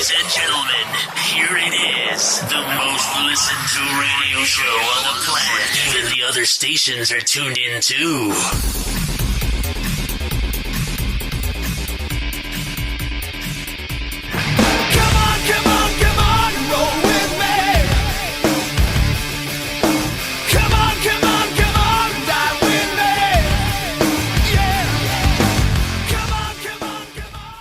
Ladies and gentlemen, here it is, the most listened to radio show on the planet. Even the other stations are tuned in too. Come on, come on, come on, roll with me. Come on, come on, come on, die with me. Yeah. Come on, come on, come on.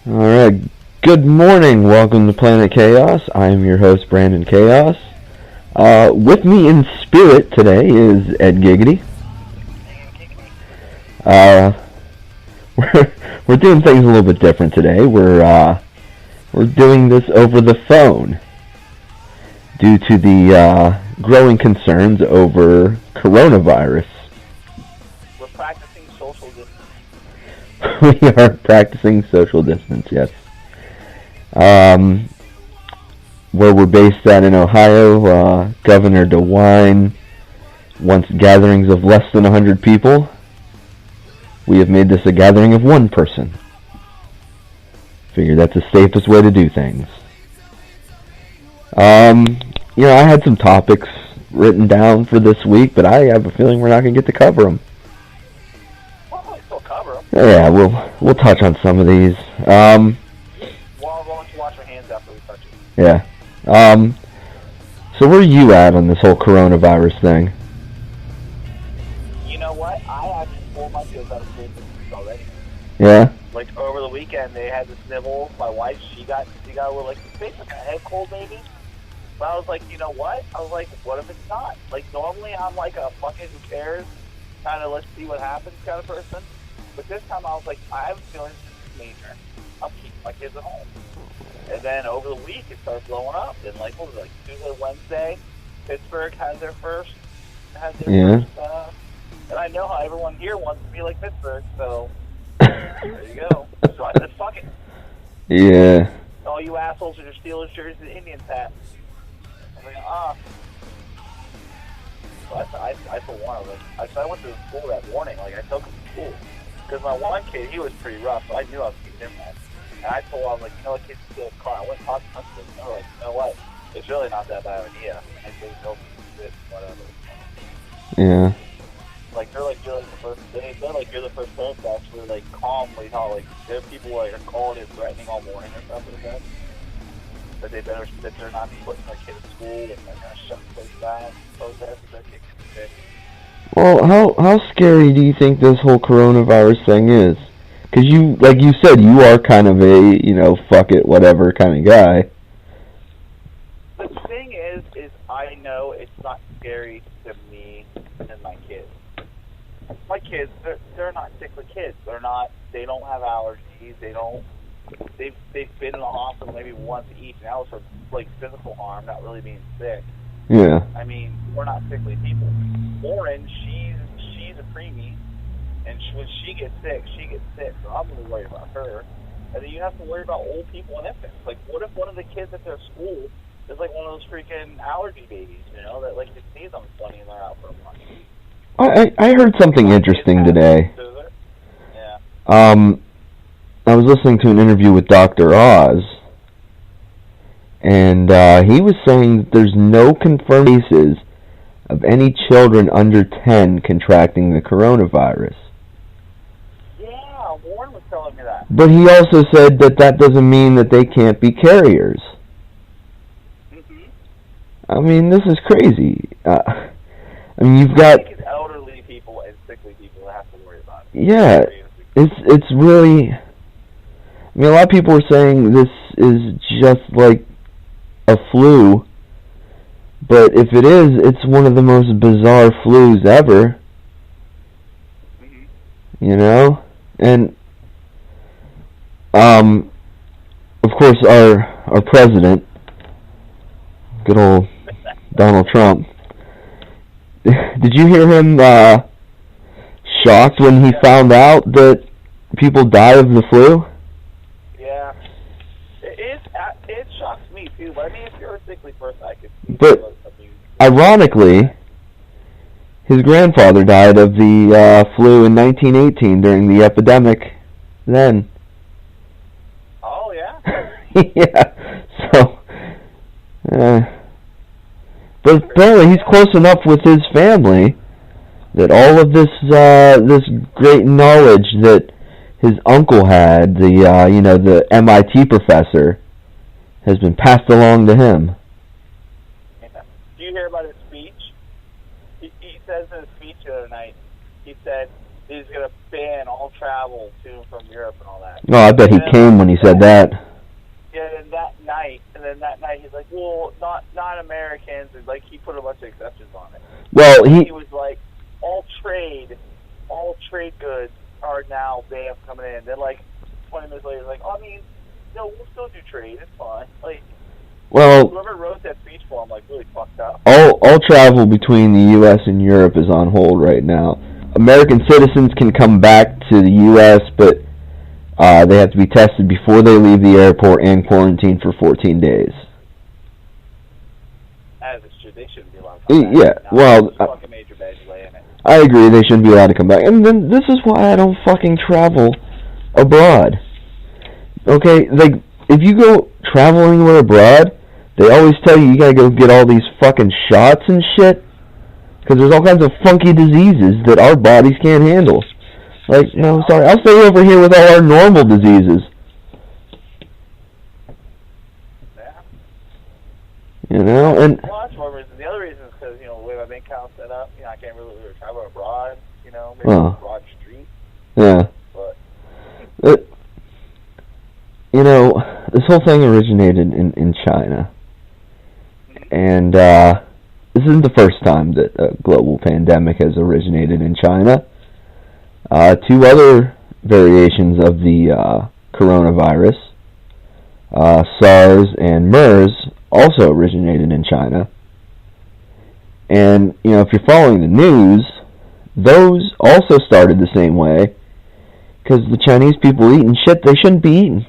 Alright, good morning, welcome to Planet Chaos. I am your host, Brandon Chaos. With me in spirit today is Ed Giggity. We're doing things a little bit different today. We're doing this over the phone due to the growing concerns over coronavirus. We're practicing social distance. We are practicing social distance, yes. Where we're based at in Ohio, Governor DeWine wants gatherings of less than 100 people. We have made this a gathering of one person. Figure that's the safest way to do things. I had some topics written down for this week, but I have a feeling we're not going to get to cover them. Well, we still cover them. Yeah, we'll touch on some of these. Well, why don't you wash your hands after we touch it? Yeah. So where are you at on this whole coronavirus thing? You know what? I actually pulled my kids out of school already. Yeah? Like, over the weekend, they had the sniffles. My wife, she got a little, like, basically a head cold, maybe. But I was like, you know what? I was like, what if it's not? Like, normally I'm like a fucking who cares, kind of let's see what happens kind of person. But this time I was like, I have a feeling this is major. I'm keeping my kids at home. And then over the week, it started blowing up. And like, what was it, like Tuesday, Wednesday, Pittsburgh had their first. And I know how everyone here wants to be like Pittsburgh, so there you go. So I said, fuck it. Yeah. All you assholes with your Steelers jerseys and Indians hats. I'm like, So I for one, I went to school that morning. Like, I took him to school. Because my one kid, he was pretty rough, so I knew I was keeping him home. And I told him, I was like, you know what, kids, steal a car. I went and talked to them, and they were like, you know what, it's really not that bad of an idea. I said, go shit, whatever. Yeah. Like, you're the first, they're like, you're the first person to actually, like, calmly tell, like, there are people like, are calling and threatening all morning or stuff like that. That they better, that they're not putting their kid in school, and they're going to shut the place down, protest, and their kid gets sick. Well, how scary do you think this whole coronavirus thing is? Because you, like you said, you are kind of a, fuck it, whatever kind of guy. The thing is I know it's not scary to me and my kids. My kids, they're not sickly kids. They don't have allergies. They've been in the hospital maybe once each, and that was for, like, physical harm, not really being sick. Yeah. I mean, we're not sickly people. Lauren, she's a preemie, and when she gets sick, so I'm really worried about her. And then you have to worry about old people and infants. Like, what if one of the kids at their school is like one of those freaking allergy babies, that like just sneeze on funny and they're out for a month? I heard something interesting today. Yeah. I was listening to an interview with Dr. Oz, and he was saying that there's no confirmed cases of any children under 10 contracting the coronavirus. Yeah, Warren was telling me that. But he also said that doesn't mean that they can't be carriers. Mm-hmm. I mean, this is crazy. You've got... I think it's elderly people and sickly people that have to worry about it. Yeah, it's really... I mean, a lot of people are saying this is just like a flu, but if it is, it's one of the most bizarre flus ever. Mm-hmm. And of course our president, good old Donald Trump. Did you hear him shocked when he found out that people die of the flu? Yeah. It shocks me too, but I mean, if you're a sickly person, I could see. But ironically, his grandfather died of the flu in 1918 during the epidemic then. Oh, yeah? Yeah. So, but apparently he's close enough with his family that all of this this great knowledge that his uncle had, the MIT professor, has been passed along to him. Do you hear about his speech? He says in his speech the other night, he said he's going to ban all travel to and from Europe and all that. No, I bet he came when he said that. Yeah, and then that night he's like, well, not Americans, and like he put a bunch of exceptions on it. Well, he was like, all trade goods are now banned from coming in. Then like 20 minutes later, he's like, oh, I mean, no, we'll still do trade. It's fine. Like, well, whoever wrote that speech for him, like, really fucked up. All travel between the U.S. and Europe is on hold right now. American citizens can come back to the U.S., but they have to be tested before they leave the airport and quarantined for 14 days. As it should, they shouldn't be allowed to come back. Yeah, well, fucking major bad delay in it. I agree, they shouldn't be allowed to come back. And then this is why I don't fucking travel abroad. Okay, like, if you go travel anywhere abroad, they always tell you gotta go get all these fucking shots and shit, because there's all kinds of funky diseases that our bodies can't handle. Like, no, sorry, I'll stay over here with all our normal diseases. Yeah. You know, and... Well, that's one reason. The other reason is because, the way my bank account's set up, I can't really travel abroad, maybe a broad street. Yeah. But... this whole thing originated in China. And this isn't the first time that a global pandemic has originated in China. Two other variations of the coronavirus, SARS and MERS, also originated in China. And, if you're following the news, those also started the same way, because the Chinese people eating shit they shouldn't be eating.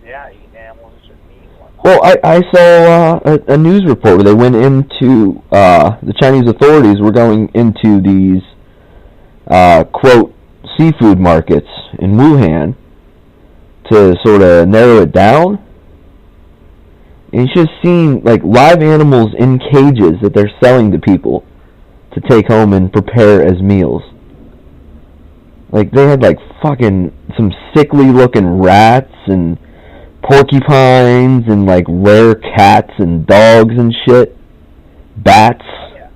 Yeah, eating animals shouldn't be eaten. Well, I saw a news report where they went into, the Chinese authorities were going into these, quote, seafood markets in Wuhan to sort of narrow it down. And you should have seen, like, live animals in cages that they're selling to people to take home and prepare as meals. Like, they had, like, fucking some sickly-looking rats and porcupines and, like, rare cats and dogs and shit. Bats. Yeah.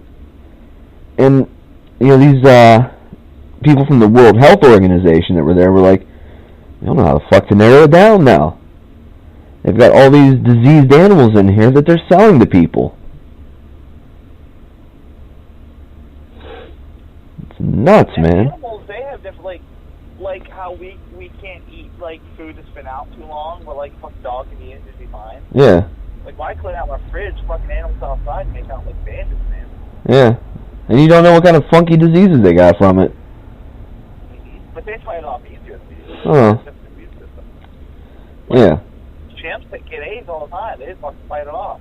And, these, people from the World Health Organization that were there were like, I don't know how the fuck to narrow it down now. They've got all these diseased animals in here that they're selling to people. It's nuts, and man. Animals, they have different, like how we can't eat, like, food that's been out too long, but, like, fuck dog can eat it, just be fine. Yeah. Like, when I clean out my fridge, fucking animals outside make out like bandits, man. Yeah. And you don't know what kind of funky diseases they got from it. But they fight off easier than we do. Oh. Yeah. Chimps that get AIDS all the time, they just fucking fight it off.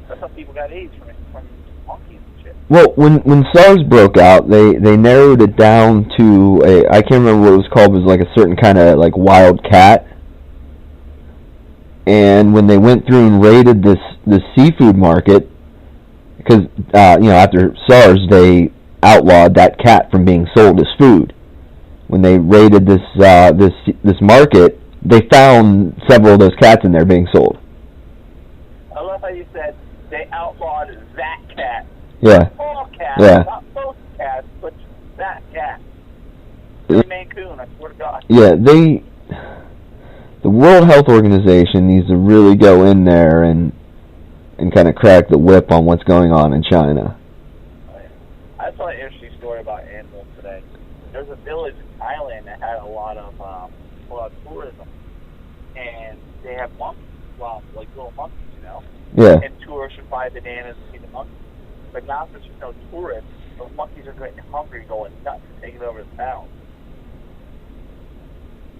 That's how people got AIDS from monkeys and shit. Well, when SARS broke out, they narrowed it down to I can't remember what it was called, it was like a certain kind of like wild cat. And when they went through and raided this seafood market, because after SARS they outlawed that cat from being sold as food. When they raided this market, they found several of those cats in there being sold. I love how you said they outlawed that cat. Yeah. All cats, Yeah. not both cats, but that cat. The Maine Coon, I swear to God. Yeah, the World Health Organization needs to really go in there and kind of crack the whip on what's going on in China. I saw an interesting story about animals today. There's a village in Thailand that had a lot of tourism, and they have monkeys, like little monkeys, Yeah. and tourists should buy bananas and see the monkeys. But now since there's no tourists, the monkeys are getting hungry and going nuts and taking over the town.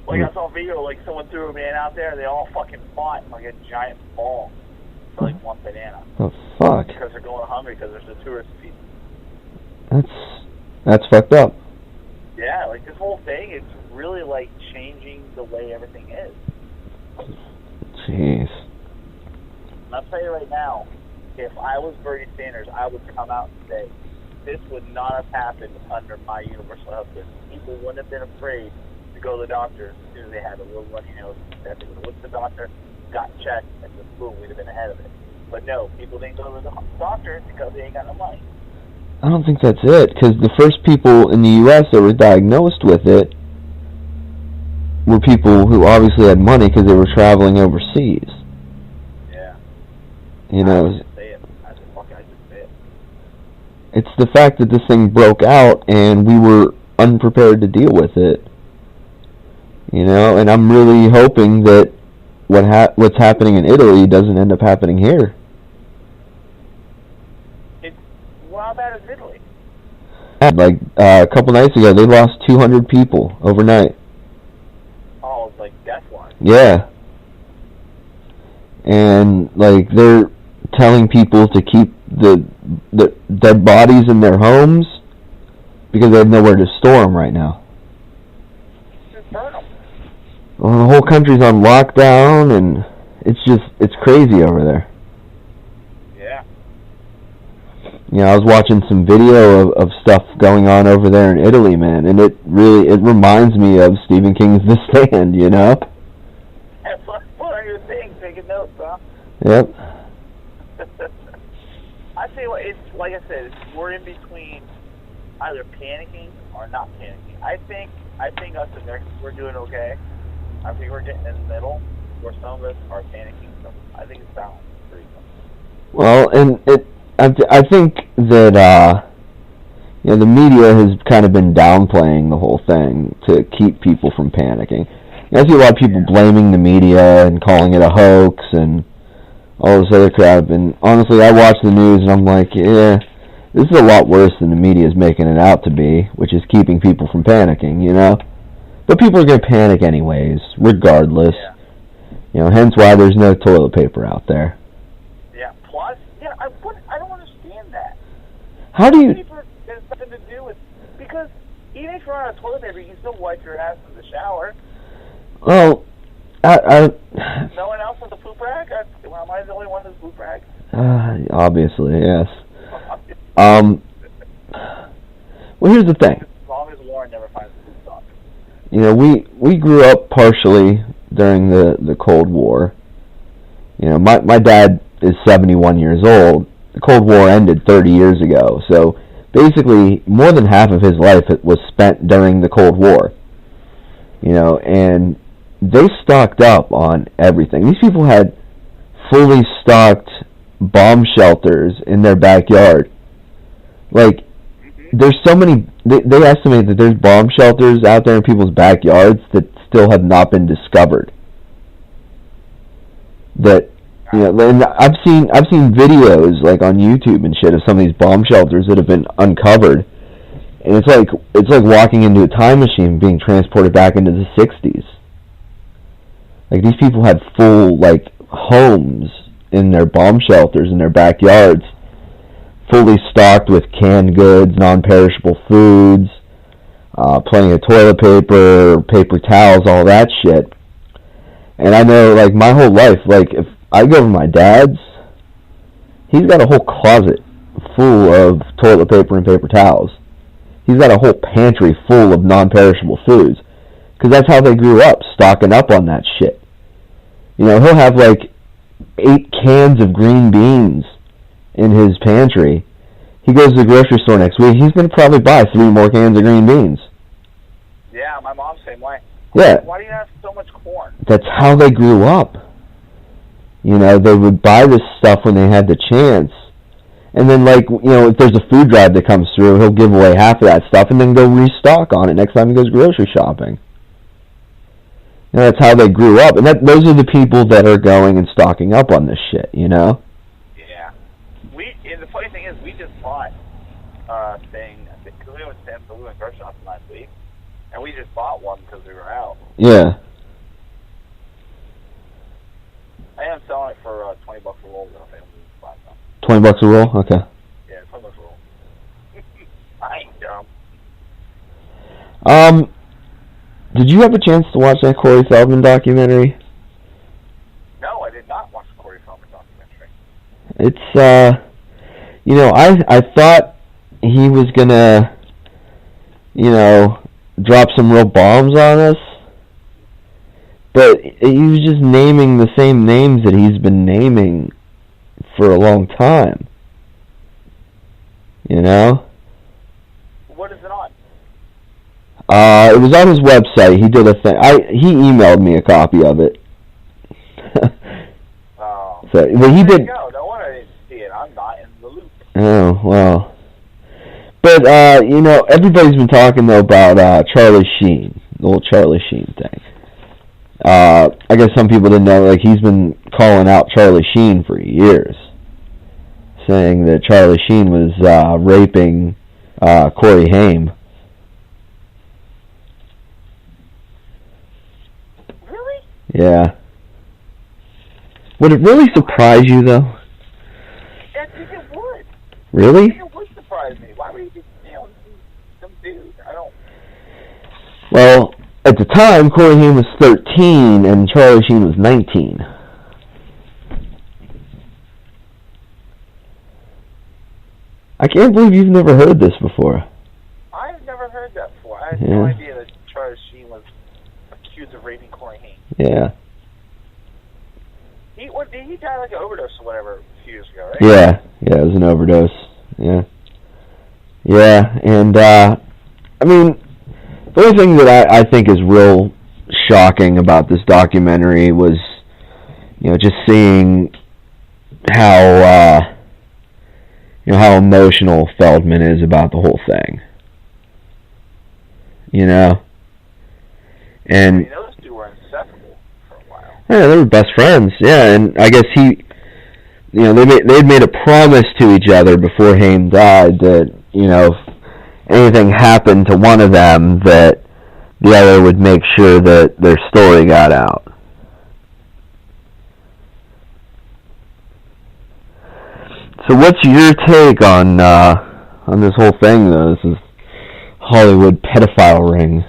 Like, I saw a video, like, someone threw a banana out there, and they all fucking fought like a giant ball for, like, one banana. Oh, fuck. Because they're going hungry because there's no tourist people. That's fucked up. Yeah, like, this whole thing is really, like, changing the way everything is. Jeez. I'll tell you right now, if I was Bernie Sanders, I would come out and say, this would not have happened under my universal health care. People wouldn't have been afraid to go to the doctor as soon as they had a little runny nose. They would have looked at the doctor, got checked, and just boom, we'd have been ahead of it. But no, people didn't go to the doctor because they ain't got no money. I don't think that's it, because the first people in the U.S. that were diagnosed with it were people who obviously had money because they were traveling overseas. Yeah. You know, I just say it. It's the fact that this thing broke out and we were unprepared to deal with it. You know, and I'm really hoping that what's happening in Italy doesn't end up happening here. How bad is Italy? Like a couple nights ago, they lost 200 people overnight. Oh, it's like death-wise. Yeah. And like they're telling people to keep the dead bodies in their homes because they have nowhere to store them right now. Just burn them. Well, the whole country's on lockdown, and it's crazy over there. Yeah. You know, I was watching some video of stuff going on over there in Italy, man, and it reminds me of Stephen King's The Stand, you know? That's what are your things? Taking notes, huh? Yep. I tell you what, it's like I said, we're in between either panicking or not panicking. I think us Americans, we're doing okay. I think we're getting in the middle, where some of us are panicking. So I think it's balanced pretty much. Well, and I think that you know, the media has kind of been downplaying the whole thing to keep people from panicking. I see a lot of people blaming the media and calling it a hoax and all this other crap. And honestly, I watch the news and I'm like, yeah, this is a lot worse than the media is making it out to be, which is keeping people from panicking, you know? But people are going to panic anyways, regardless. Yeah. You know, hence why there's no toilet paper out there. Yeah. Plus, yeah, I don't understand that. How do you... Paper has something to do with, because even if you're on a toilet paper, you can still wipe your ass in the shower. Well, No one else has a poop rag? Am I the only one with a poop rag? obviously, yes. Well, here's the thing. As long as Lauren never finds a poop sock. You know, we grew up partially during the Cold War. You know, my dad is 71 years old. The Cold War ended 30 years ago. So basically, more than half of his life was spent during the Cold War. You know, and they stocked up on everything. These people had fully stocked bomb shelters in their backyard. Like, there's so many... They estimate that there's bomb shelters out there in people's backyards that still have not been discovered. That, you know, and I've seen videos like on YouTube and shit of some of these bomb shelters that have been uncovered, and it's like walking into a time machine being transported back into the 60s. Like, these people had full, like, homes in their bomb shelters in their backyards, fully stocked with canned goods, non-perishable foods, plenty of toilet paper, paper towels, all that shit. And I know, like, my whole life, like, if I go to my dad's, he's got a whole closet full of toilet paper and paper towels. He's got a whole pantry full of non-perishable foods. Because that's how they grew up, stocking up on that shit. You know, he'll have, like, 8 cans of green beans in his pantry. He goes to the grocery store next week, he's going to probably buy 3 more cans of green beans. Yeah, my mom's the same way. Yeah. Why do you have so much corn? That's how they grew up. You know, they would buy this stuff when they had the chance. And then, like, you know, if there's a food drive that comes through, he'll give away half of that stuff and then go restock on it next time he goes grocery shopping. You know, that's how they grew up. And those are the people that are going and stocking up on this shit, you know? Yeah. And the funny thing is, we just bought thing, because we went grocery shopping last week, and we just bought one because we were out. Yeah. I am selling it for $20 a roll, though. If anyone's buying them. $20 a roll? Okay. Yeah, $20 a roll. I ain't dumb. Did you have a chance to watch that Corey Feldman documentary? No, It's, you know, I thought he was gonna, you know, drop some real bombs on us, but he was just naming the same names that he's been naming for a long time. You know? What is it on? It was on his website. He did a thing. He emailed me a copy of it. Oh. So, well, he did. No wonder I didn't see it. I'm not in the loop. Oh, well. But, you know, everybody's been talking, though, about Charlie Sheen, the whole Charlie Sheen thing. I guess some people didn't know, like, he's been calling out Charlie Sheen for years, saying that Charlie Sheen was raping Corey Haim. Really? Yeah. Would it really surprise you, though? I think it would. Really? I think it would surprise me. Why would he be, you know, some dude? I don't... Well, at the time, Corey Haim was 13 and Charlie Sheen was 19. I can't believe you've never heard this before. I've never heard that before. I had no idea that Charlie Sheen was accused of raping Corey Haim. Yeah. He died like an overdose or whatever a few years ago, right? Yeah, it was an overdose. Yeah. Yeah, and, I mean, the only thing that I think is real shocking about this documentary was, you know, just seeing how, you know, how emotional Feldman is about the whole thing. You know? And... I mean, those two were inseparable for a while. Yeah, they were best friends, yeah, and I guess he... You know, they'd made a promise to each other before Haim died that, you know, if anything happened to one of them, that the other would make sure that their story got out. So what's your take on this whole thing, though? This is Hollywood pedophile ring.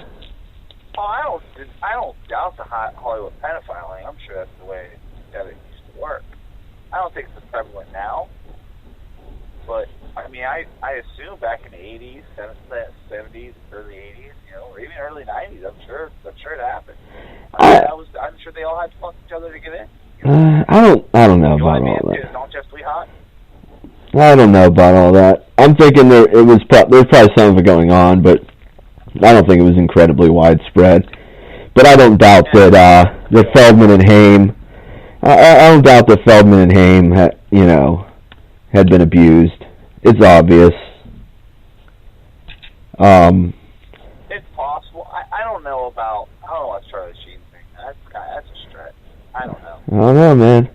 Oh, I don't doubt the Hollywood pedophiling. I'm sure that's the way that it used to work. I don't think it's prevalent now, but I mean, I assume back in the 80s, 70s, early 80s, you know, or even early 90s, I'm sure it happened. I'm sure they all had to fuck each other to get in. You know? I don't know you about know all that. Don't just be hot. I don't know about all that. I'm thinking there's probably some of it going on, but I don't think it was incredibly widespread. But I don't doubt that Feldman and Haim. I don't doubt that Feldman and Haim had been abused. It's obvious. It's possible. I don't know about Charlie Sheen thing. That's a stretch. I don't know. I don't know, man.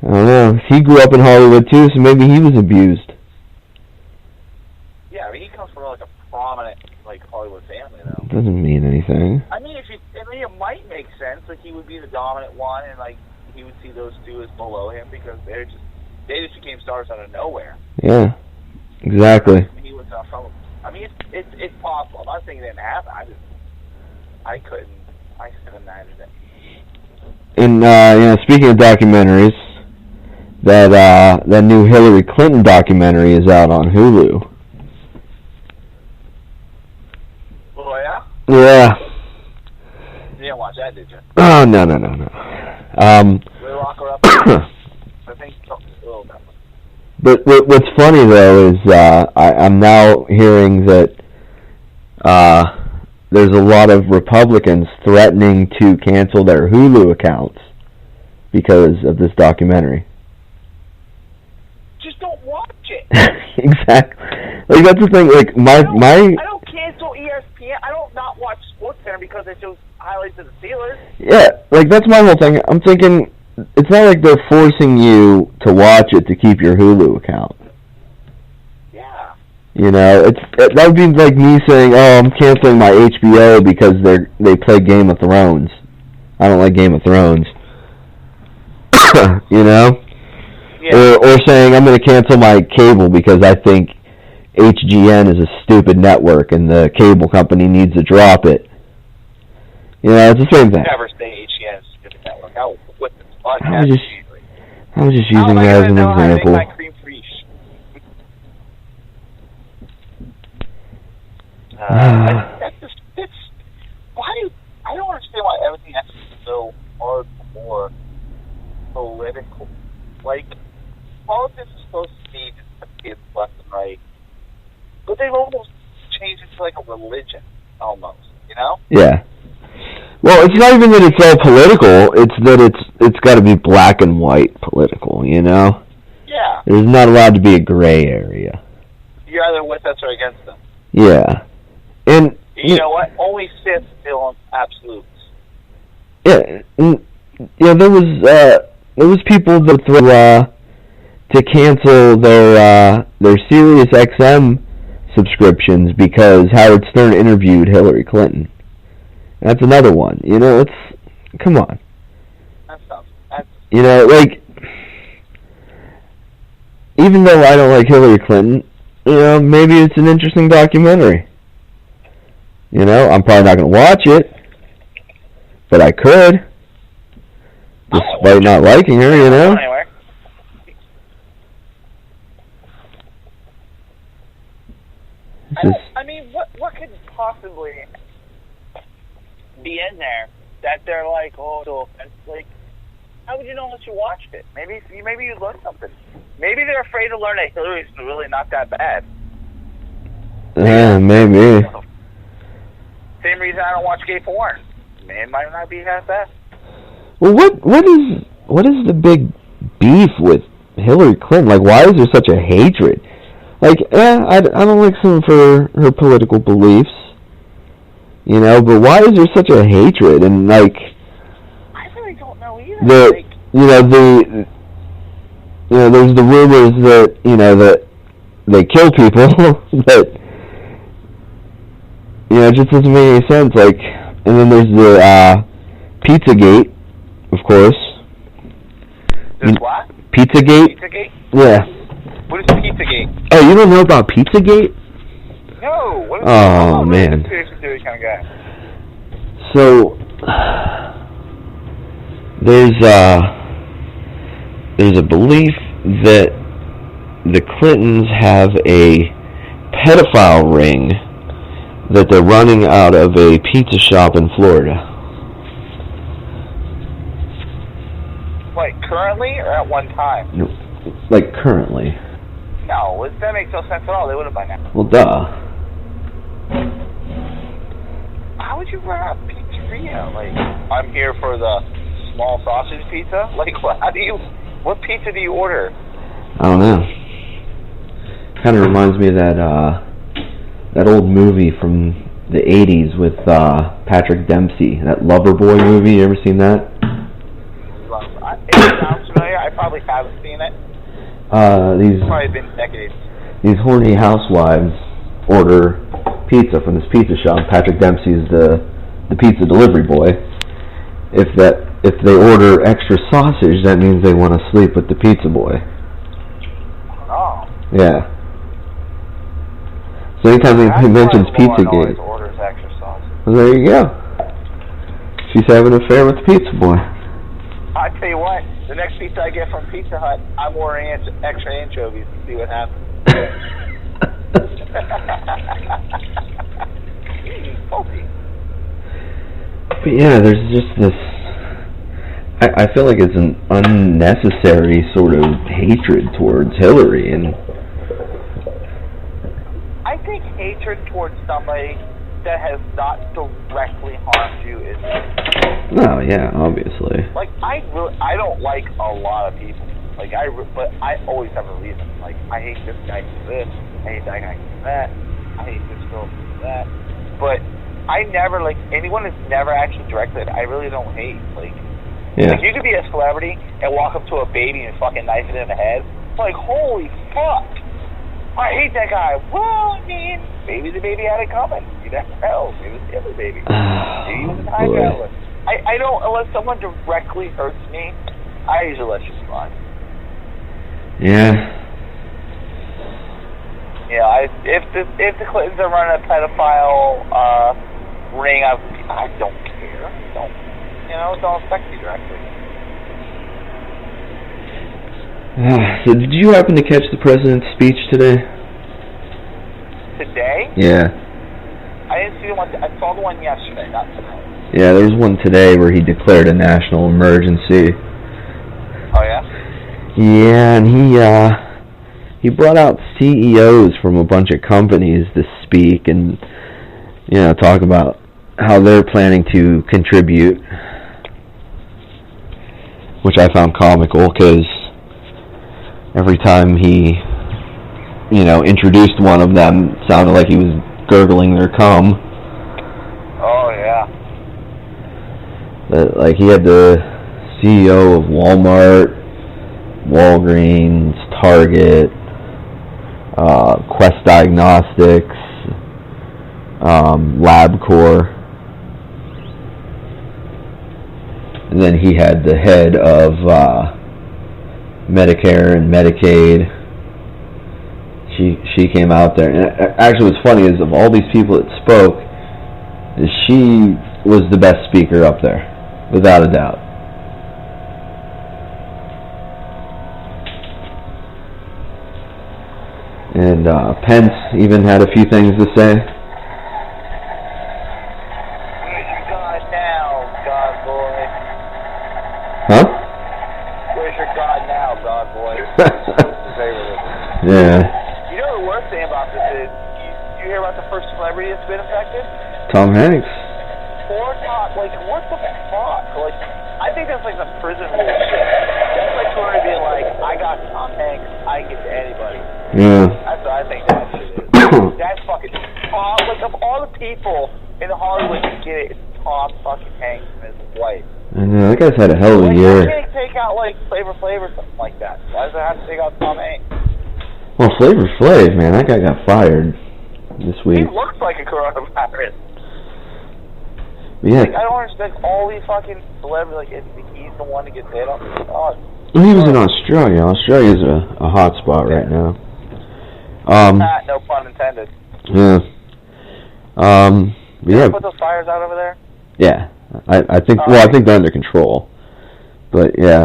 I don't know. He grew up in Hollywood too, so maybe he was abused. Yeah, I mean, he comes from like a prominent Hollywood family, though. Doesn't mean anything. I mean, it might make sense. Like, he would be the dominant one, and he would see those two as below him because they just became stars out of nowhere. Yeah, exactly. I mean, he was from. I mean, it's possible. I'm not saying it didn't happen. I couldn't imagine it. And speaking of documentaries, that new Hillary Clinton documentary is out on Hulu. Oh yeah. Yeah. You didn't watch that, did you? Oh no. We lock her up. I think a little bit. But what's funny though is I'm now hearing that there's a lot of Republicans threatening to cancel their Hulu accounts because of this documentary. Just don't watch it. Exactly. Like, that's the thing. Like I don't cancel ESPN. I don't not watch SportsCenter because it shows highlights of the Steelers. Yeah, like that's my whole thing. I'm thinking it's not like they're forcing you to watch it to keep your Hulu account. Yeah. You know, that would be like me saying, "Oh, I'm canceling my HBO because they play Game of Thrones. I don't like Game of Thrones." You know? Yeah. Or saying I'm going to cancel my cable because I think HGN is a stupid network and the cable company needs to drop it. You know, it's the same thing. Never say HGN is a stupid network. I'll quit this podcast. I'm just How using am I that as gonna an know how to make example. my cream fraiche? I don't understand why everything has to be so hardcore political. Like, politics is supposed to be just kids left and right, but they've almost changed it to like a religion, almost. You know? Yeah. Well, it's not even that it's all political. It's that it's got to be black and white political. You know? Yeah. There's not allowed to be a gray area. You're either with us or against them. Yeah. And you know what? Only Sith feel absolutes. Yeah. Yeah. There was people that threw to cancel their Sirius XM subscriptions because Howard Stern interviewed Hillary Clinton. That's another one. You know, come on. That's tough. You know, like, even though I don't like Hillary Clinton, you know, maybe it's an interesting documentary. You know, I'm probably not going to watch it, but I could, despite not liking her, you know. Anyway. I mean, what could possibly be in there that they're like, oh, so like, how would you know unless you watched it? Maybe you learned something. Maybe they're afraid to learn that Hillary's really not that bad. Yeah, maybe. Same reason I don't watch gay porn. It might not be half bad. Well, what is the big beef with Hillary Clinton? Like, why is there such a hatred? Like, I don't like some of her political beliefs, you know, but why is there such a hatred? And, like, I really don't know either. There's the rumors that, you know, that they kill people, but, you know, it just doesn't make any sense. Like, and then there's the Pizzagate, of course. There's what? Pizzagate? Pizzagate? Yeah. What is Pizzagate? Oh, you don't know about Pizzagate? No. What is Oh, man. I'm a conspiracy theory kind of guy. So, there's a belief that the Clintons have a pedophile ring that they're running out of a pizza shop in Florida. Like, currently or at one time? No, like, currently. No, that makes no sense at all. They would have by now. Well, duh. How would you run a pizzeria? Like, I'm here for the small sausage pizza? Like, what pizza do you order? I don't know. Kind of reminds me of that old movie from the 80s with Patrick Dempsey, that Loverboy movie. You ever seen that? It sounds familiar. I probably haven't seen it. It's probably been decades. These horny housewives order pizza from this pizza shop. Patrick Dempsey's the pizza delivery boy. If they order extra sausage, that means they want to sleep with the pizza boy. Oh. Yeah. So anytime he mentions Pizzagate, orders extra sausage. well, there you go. She's having an affair with the pizza boy. I tell you what, the next pizza I get from Pizza Hut, I'm ordering extra anchovies to see what happens. Salty. But yeah, there's just this. I feel like it's an unnecessary sort of hatred towards Hillary, and I think hatred towards somebody that has not directly harmed you is. no, yeah, obviously. Like, I don't like a lot of people. Like, but I always have a reason. Like, I hate this guy for this. I hate that guy for that. I hate this girl for that. But I never, like, anyone that's never actually directed, I really don't hate. Like, Yeah. Like, you could be a celebrity and walk up to a baby and fucking knife it in the head. Like, holy fuck! I hate that guy. Well, I mean, maybe the baby had it coming. You never know. Maybe it was the other baby. Maybe he was a time traveler. I don't, unless someone directly hurts me, I usually let you slide. Yeah. Yeah, if the Clintons are running a pedophile ring, I don't care. Don't affect me directly. So did you happen to catch the president's speech today? Today? Yeah. I didn't see the one. I saw the one yesterday, not today. Yeah, there was one today where he declared a national emergency. Oh yeah? Yeah, and he brought out CEOs from a bunch of companies to speak and, you know, talk about how they're planning to contribute, which I found comical because every time he, you know, introduced one of them, it sounded like he was gurgling their cum. Oh yeah. But, like, he had the CEO of Walmart, Walgreens, Target, Quest Diagnostics, LabCorp, and then he had the head of Medicare and Medicaid. She came out there, and actually what's funny is of all these people that spoke, she was the best speaker up there, without a doubt. And Pence even had a few things to say. Where's your God now, God boy? Huh? Where's your God now, God boy? Yeah. You know the worst thing about this is, you hear about the first celebrity that's been affected? Tom Hanks. Poor Tom, like, what the fuck? Like, I think that's like the prison rule shit. That's like sort of being like, I got Tom Hanks, I can get to anybody. Yeah. That's what I think that shit is. That's fucking Tom, like, of all the people in Hollywood to get it, it's Tom fucking Hanks and his wife. I know, that guy's had a hell of a Like, year. why can't he take out, like, Flavor Flav or something like that? Why does it have to take out Tom Hanks? Well, Flavor Flav, man, that guy got fired this He week. looks like a coronavirus. Yeah. Like, I don't understand all these fucking celebrities, like, he's the one to get hit on. Oh, Well, he was in Australia. Australia's a hot spot right now. no pun intended. Yeah. Yeah. Put those fires out over there? Yeah. I think they're under control. But yeah,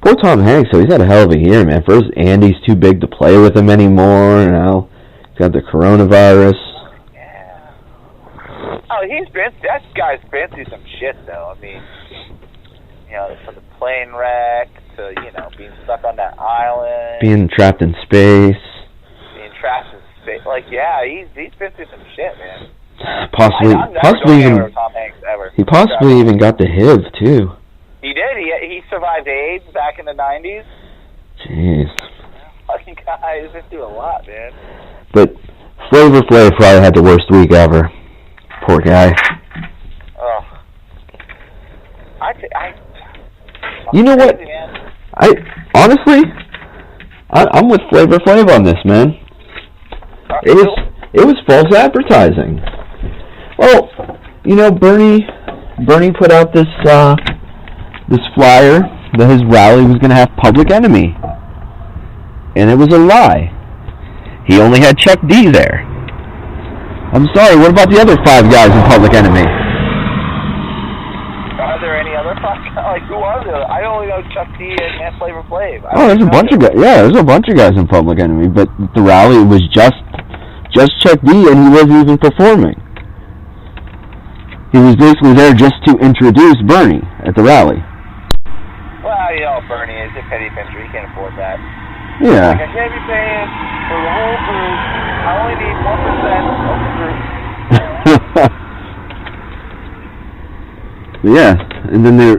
poor Tom Hanks, so he's had a hell of a year, man. First, Andy's too big to play with him anymore, and now he's got the coronavirus. Yeah. Oh, that guy's been through some shit, though. I mean, you know, from the plane wreck to, you know, being stuck on that island. Being trapped in space. Like, yeah, he's been through some shit, man. Possibly even Tom Hanks ever. he possibly even got the HIV too. He did. He survived AIDS back in the 90s. Jeez. Fucking guy, he's been through a lot, man. But Flavor Flav probably had the worst week ever. Poor guy. Oh. You know what? Crazy, man. I'm with Flavor Flav on this, man. It was false advertising. Well, you know, Bernie put out this flyer that his rally was going to have Public Enemy, and it was a lie. He only had Chuck D there. I'm sorry. What about the other 5 guys in Public Enemy? Are there any other like who are there? I only know Chuck D and Flavor Flav. Oh, there's a bunch of guys. Yeah, there's a bunch of guys in Public Enemy, but the rally was just Chuck D, and he wasn't even performing. He was basically there just to introduce Bernie at the rally. Well, you know, Bernie is a petty pincher. He can't afford that. Yeah. Like, I can't be paying for the whole group. I only need 1% of the group. Yeah, and then they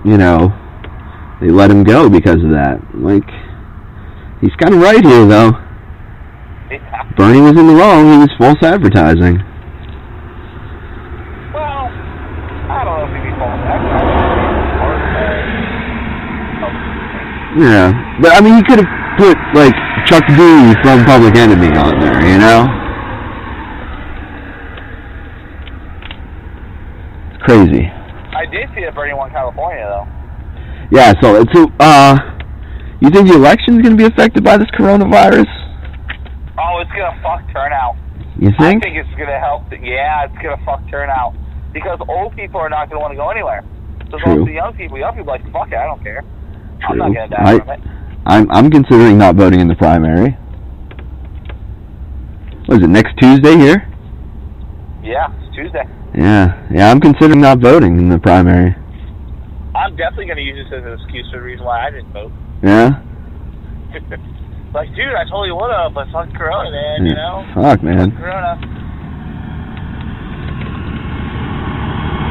you know, they let him go because of that. Like, he's kind of right here, though. Yeah. Bernie was in the wrong. He was false advertising. Well, I don't know if he'd be false advertising. Yeah, but I mean, he could have put, like, Chuck D from Public Enemy on there, you know? It's crazy. I did see that Bernie won California, though. Yeah, so you think the election's going to be affected by this coronavirus? Oh, it's going to fuck turnout. You think? I think it's going to help. Yeah, it's going to fuck turnout. Because old people are not going to want to go anywhere. So True. the young people are like, fuck it, I don't care. I'm not true. gonna die from it. I'm considering not voting in the primary. What is it, next Tuesday here? Yeah, it's Tuesday. Yeah, I'm considering not voting in the primary. I'm definitely gonna use this as an excuse for the reason why I didn't vote. Yeah? Like, dude, I totally would have, but fuck Corona, man, you know? Fuck, man. Fuck Corona.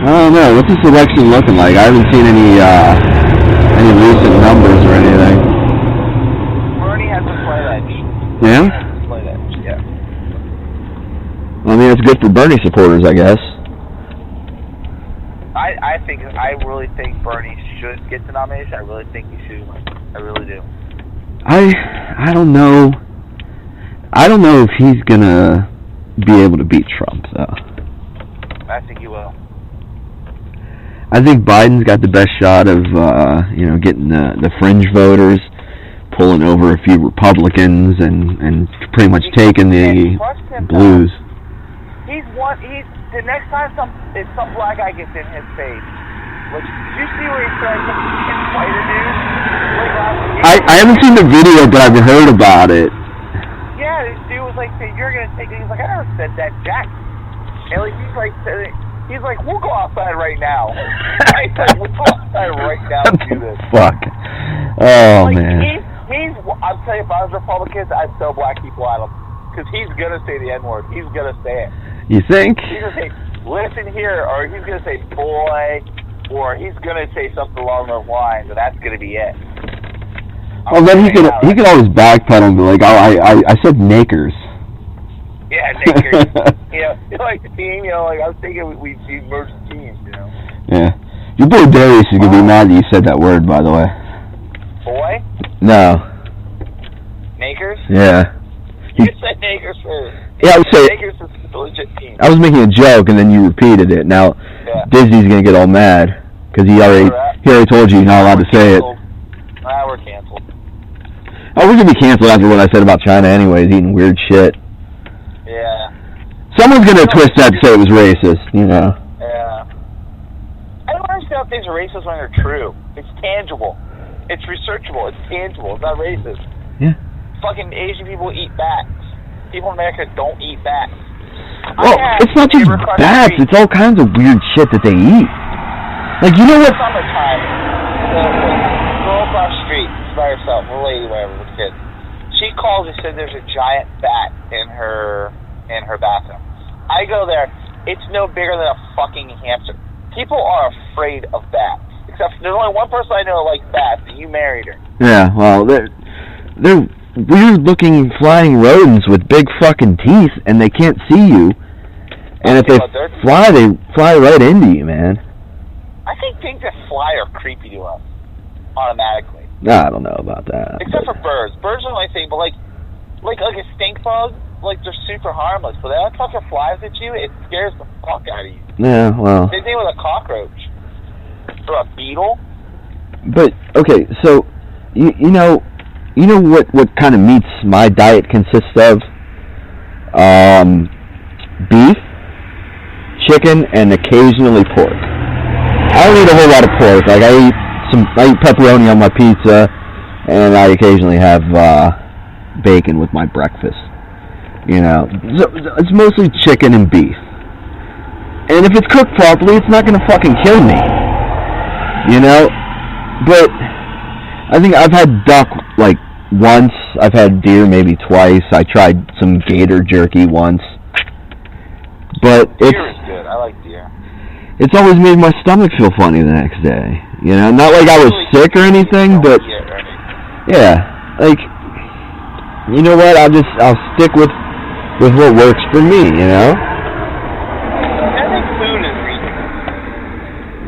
I don't know. What's this election looking like? I haven't seen any recent numbers or anything. Bernie has to play that. Yeah? Play that, yeah. Well, I mean, it's good for Bernie supporters, I guess. I really think Bernie should get the nomination. I really think he should. I really do. I don't know. I don't know if he's gonna be able to beat Trump, though. I think he will. I think Biden's got the best shot of, getting the fringe voters, pulling over a few Republicans, and pretty much taking the blues. The next time some black guy gets in his face. Like, did you see where he tried to fight a dude? I haven't seen the video, but I've heard about it. Yeah, this dude was like, saying, "You're gonna take it." He's like, "I never said that, Jack." And like, he's like, "We'll go outside right now." I said, "We'll go outside right now and do this." Fuck. Oh, like, man. I'm telling you, if I was Republicans, I'd throw black people at him. Because he's gonna say the N-word. He's gonna say it. You think? He's gonna say, "Listen here," or he's gonna say, "Boy," or he's gonna say something along those lines, and that's gonna be it. Well, then he could always backpedal and be like, "Oh, I said nakers." Yeah, nakers. Like the team. Like I was thinking we merged teams. Yeah. Your boy Darius is gonna be mad that you said that word, by the way. Boy. No. Nakers. Yeah. You said nakers first. Yeah, I would say. Nakers is a legit team. I was making a joke, and then you repeated it. Now, Disney's gonna get all mad because he already told you you're not allowed to say it. We're canceled. Oh, we're gonna be canceled after what I said about China, anyways, eating weird shit. Yeah. Someone's gonna twist that to say it was racist, Yeah. I don't understand how things are racist when they're true. It's tangible. It's researchable. It's tangible. It's not racist. Yeah. Fucking Asian people eat bats. People in America don't eat bats. Well, it's not just bats. It's all kinds of weird shit that they eat. Like, you know what? Summertime. The girl across the street, she's by herself, a lady, whatever, with kids. She calls and said there's a giant bat in her bathroom. I go there. It's no bigger than a fucking hamster. People are afraid of bats. Except there's only one person I know that likes bats, and you married her. Yeah, well, they're weird-looking flying rodents with big fucking teeth, and they can't see you. And if they fly right into you, man. I think things that fly are creepy to us, automatically. I don't know about that. Except for birds. Birds are the only thing, but like a stink bug, like they're super harmless. But that fucker flies at you, it scares the fuck out of you. Yeah, well. Same thing with a cockroach. Or a beetle. But, okay, so, you know what kind of meats my diet consists of? Beef, chicken, and occasionally pork. I don't eat a whole lot of pork. Like, I eat pepperoni on my pizza, and I occasionally have bacon with my breakfast. So it's mostly chicken and beef. And if it's cooked properly, it's not gonna fucking kill me. But I think I've had duck like once. I've had deer maybe twice. I tried some gator jerky once. But deer is good. I like deer. It's always made my stomach feel funny the next day. Not like I was sick or anything, but yeah, like you know what? I'll stick with what works for me. I think food is reasonable.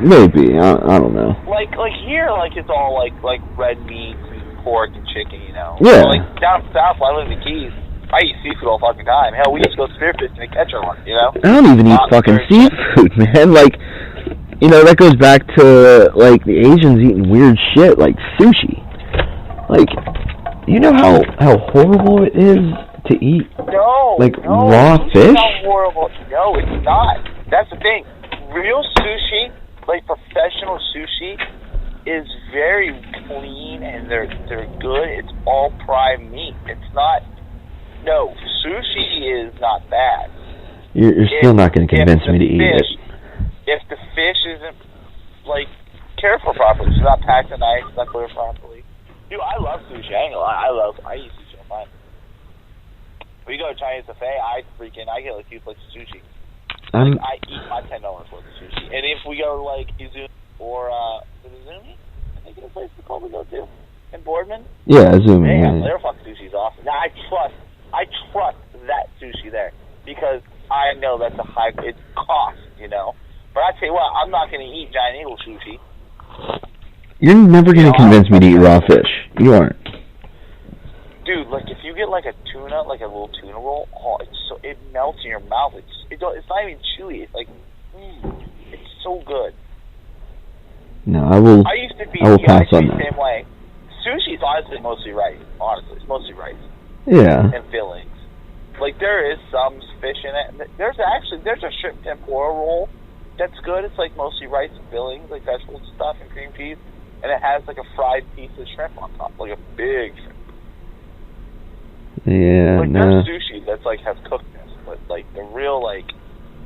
Maybe I don't know. Like here, it's all like red meat, and pork, and chicken. Yeah. So, like down south, when I live in the Keys, I eat seafood all fucking time. Hell, we used to go spearfishing and catch one. I don't even eat fucking seafood, man. That goes back to the Asians eating weird shit like sushi. You know how horrible it is to eat raw fish? It's not horrible. No, it's not. That's the thing. Real sushi, like professional sushi, is very clean They're good. It's all prime meat. It's not. No, sushi is not bad. You're still not going to convince me to eat it. If the fish isn't, like, cared for properly, it's not packed in ice, it's not cleared properly. Dude, I love sushi. I ain't gonna lie. I eat sushi all the time. We go to Chinese buffet, I get like 2 plates of sushi. Like, I eat my $10 worth of sushi. And if we go to, like, Izumi or, Izumi? I think it's a place called we go to. In Boardman? Yeah, Izumi. Man, Yeah. their fucking sushi's awesome. Now, I trust that sushi there. Because I know that's it costs, you know. But I tell you what, I'm not going to eat Giant Eagle sushi. You're never going to convince me to eat raw fish. You aren't. Dude, like, if you get, like, a tuna, like a little tuna roll, it melts in your mouth. It's not even chewy. It's like, it's so good. No, I will pass on that. The same way. Sushi's honestly mostly rice. Honestly, it's mostly rice. Yeah. And fillings. Like, there is some fish in it. There's a shrimp tempura roll that's good. It's, like, mostly rice and fillings, like vegetable stuff and cream cheese. And it has, like, a fried piece of shrimp on top, like a big shrimp. Yeah, like, no. there's sushi that's, like, has cookedness. But, like, the real, like,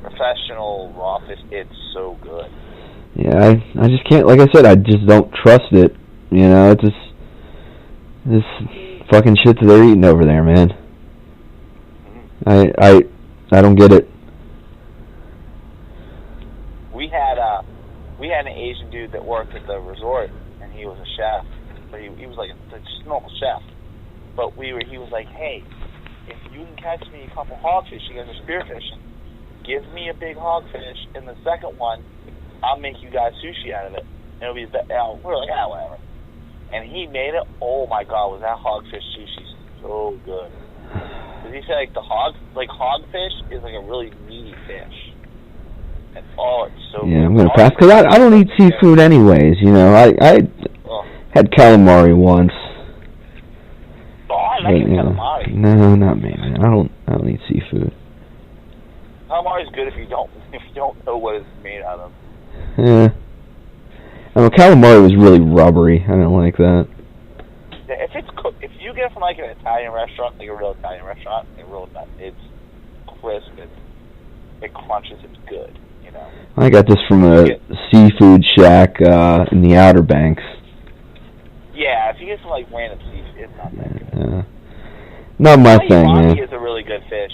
professional raw fish, it's so good. Yeah, I just can't, like I said, I just don't trust it. You know, it's just this fucking shit that they're eating over there, man. I don't get it. We had an Asian dude that worked at the resort, and he was a chef. But he was like a normal chef. But he was like, hey, if you can catch me a couple hogfish, you guys are spearfishing, give me a big hogfish, and the second one, I'll make you guys sushi out of it. And it'll be we're like, whatever. And he made it. Oh my God, was that hogfish sushi so good? Because he said like hogfish is like a really meaty fish. And it's so good. Yeah, I'm gonna pass because I don't eat seafood anyways. You know, I had calamari once. Oh, I like calamari. No, not me, man. I don't eat seafood. Calamari is good if you don't know what it's made out of. Yeah. I mean, calamari was really rubbery. I don't like that. Yeah, if it's cooked, if you get it from like an Italian restaurant, like a real Italian restaurant, it's crisp, it crunches, it's good, you know. I got this from a seafood shack in the Outer Banks. Yeah, if you get some like random seafood, it's not that good. Not my thing, man. Mahi is a really good fish.